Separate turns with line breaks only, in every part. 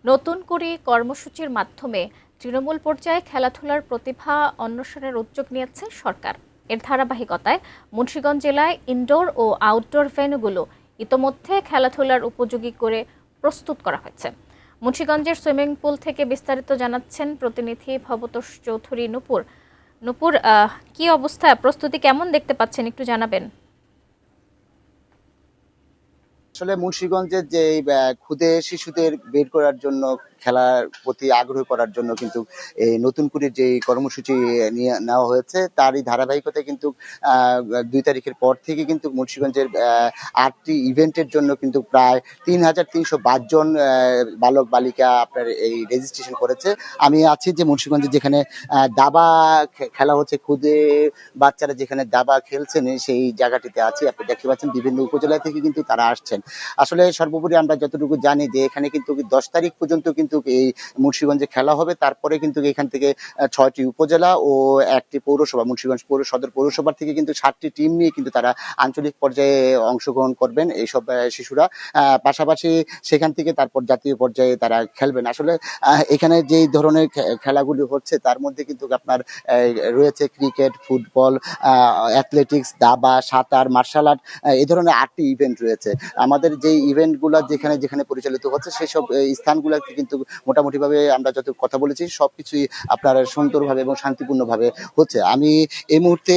নতুন করে কর্মসূচির মাধ্যমে তৃণমূল পর্যায়ে খেলাধুলার প্রতিভা অন্বেষণের উদ্যোগ নিয়েছে সরকার। এর ধারাবাহিকতায় মুন্সিগঞ্জ জেলায় ইনডোর ও আউটডোর ভেন্যুগুলো ইতোমধ্যে খেলাধুলার উপযোগী করে প্রস্তুত করা হয়েছে। মুন্সিগঞ্জের সুইমিং পুল থেকে বিস্তারিত জানাচ্ছেন প্রতিনিধি ভবতোষ চৌধুরী নূপুর। নূপুর, কি অবস্থা, প্রস্তুতি কেমন দেখতে পাচ্ছেন, একটু জানাবেন।
আসলে মুন্সিগঞ্জের যে ক্ষুদে শিশুদের বের করার জন্য, খেলার প্রতি আগ্রহ করার জন্য কিন্তু এই নতুন করে যে কর্মসূচি নিয়ে নেওয়া হয়েছে, তারই ধারাবাহিকতায় কিন্তু 2 তারিখের পর থেকে কিন্তু মুন্সিগঞ্জের 8টি ইভেন্টের জন্য কিন্তু প্রায় 3,322 জন বালক বালিকা আপনার এই রেজিস্ট্রেশন করেছে। আমি আছি যে মুন্সিগঞ্জে যেখানে দাবা খেলা হচ্ছে, ক্ষুদে বাচ্চারা যেখানে দাবা খেলছেন সেই জায়গাটিতে আছি। আপনি দেখতে পাচ্ছেন বিভিন্ন উপজেলা থেকে কিন্তু তারা আসছেন। আসলে সর্বোপরি আমরা যতটুকু জানি যে এখানে কিন্তু 10 তারিখ পর্যন্ত কিন্তু এই মুন্সিগঞ্জে খেলা হবে। তারপরে কিন্তু এখান থেকে 6টি উপজেলা ও 1টি পৌরসভা, মুন্সিগঞ্জ সদর পৌরসভা থেকে কিন্তু 7টি টিম নিয়ে কিন্তু তারা আঞ্চলিক পর্যায়ে অংশগ্রহণ করবেন এইসব শিশুরা। পাশাপাশি সেখান থেকে তারপর জাতীয় পর্যায়ে তারা খেলবেন। আসলে এখানে যেই ধরনের খেলাগুলি হচ্ছে তার মধ্যে কিন্তু আপনার রয়েছে ক্রিকেট, ফুটবল, অ্যাথলেটিক্স, দাবা, সাঁতার, মার্শাল আর্ট, এই ধরনের 8টি ইভেন্ট রয়েছে। আমাদের যে ইভেন্টগুলো যেখানে যেখানে পরিচালিত হচ্ছে সেসব স্থানগুলোতে কিন্তু মোটামুটিভাবে আমরা যত কথা বলেছি সবকিছুই আপনার সুন্দরভাবে এবং শান্তিপূর্ণভাবে হচ্ছে। আমি এই মুহূর্তে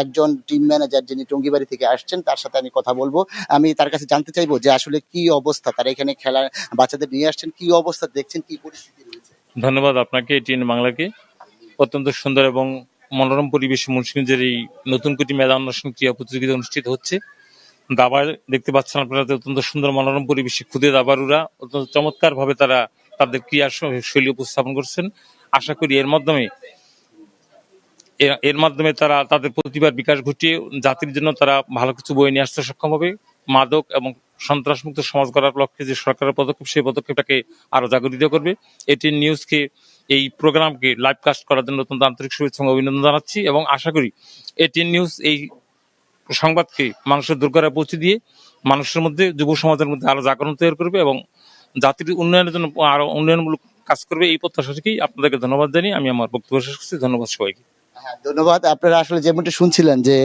একজন টিম ম্যানেজার যিনি টঙ্গিবাড়ি থেকে আসছেন, তার সাথে আমি কথা বলবো। আমি তার কাছে জানতে চাইবো যে আসলে কি অবস্থা, তারা এখানে খেলা বাচ্চাদের নিয়ে আসছেন, কি অবস্থা দেখছেন, কি পরিস্থিতি রয়েছে।
ধন্যবাদ আপনাকে, টিএন বাংলাকে। অত্যন্ত সুন্দর এবং মনোরম পরিবেশে মুন্সিগঞ্জের এই নতুন কোটি মেধা অন্বেষণ ক্রীড়া প্রতিযোগিতা অনুষ্ঠিত হচ্ছে। দাবার দেখতে পাচ্ছেন আপনারা, অত্যন্ত সুন্দর মনোরম পরিবেশে ক্ষুদে দাবারুরা অত্যন্ত চমৎকার ভাবে তারা তাদের ক্রীড়া শৈলী উপস্থাপন করছেন। আশা করি এর মাধ্যমে তারা তাদের প্রতিভার বিকাশ ঘটিয়ে জাতির জন্য তারা ভালো কিছু বয়ে নিয়ে আসতে সক্ষম হবে। মাদক এবং সন্ত্রাসমুক্ত সমাজ গড়ার লক্ষ্যে যে সরকারের পদক্ষেপ, সেই পদক্ষেপটাকে আরো জাগরিত করবে। এটিএন নিউজকে, এই প্রোগ্রামকে লাইভ কাস্ট করার জন্য অত্যন্ত আন্তরিক শুভেচ্ছা এবং অভিনন্দন জানাচ্ছি এবং আশা করি এটিএন নিউজ এই সংবাদকে মানুষের দোরগোড়ায় পৌঁছে দিয়ে মানুষের মধ্যে, যুব সমাজের মধ্যে আরো জাগরণ তৈরি করবে এবং জাতির উন্নয়নের জন্য আরো উন্নয়নমূলক কাজ করবে। এই প্রত্যাশা থেকেই আপনাদেরকে ধন্যবাদ জানিয়ে আমি আমার বক্তব্য শেষ করছি। ধন্যবাদ সবাইকে।
হ্যাঁ, ধন্যবাদ। আপনারা আসলে যেমনটি শুনছিলেন যে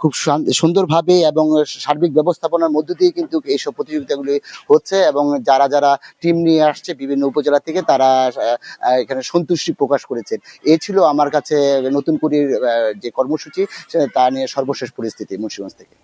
খুব সুন্দরভাবে এবং সার্বিক ব্যবস্থাপনার মধ্য দিয়ে কিন্তু এইসব প্রতিযোগিতাগুলি হচ্ছে এবং যারা যারা টিম নিয়ে আসছে বিভিন্ন উপজেলা থেকে তারা এখানে সন্তুষ্টি প্রকাশ করেছেন। এই ছিল আমার কাছে নতুন করে যে কর্মসূচি তা নিয়ে সর্বশেষ পরিস্থিতি মুন্সিগঞ্জ থেকে।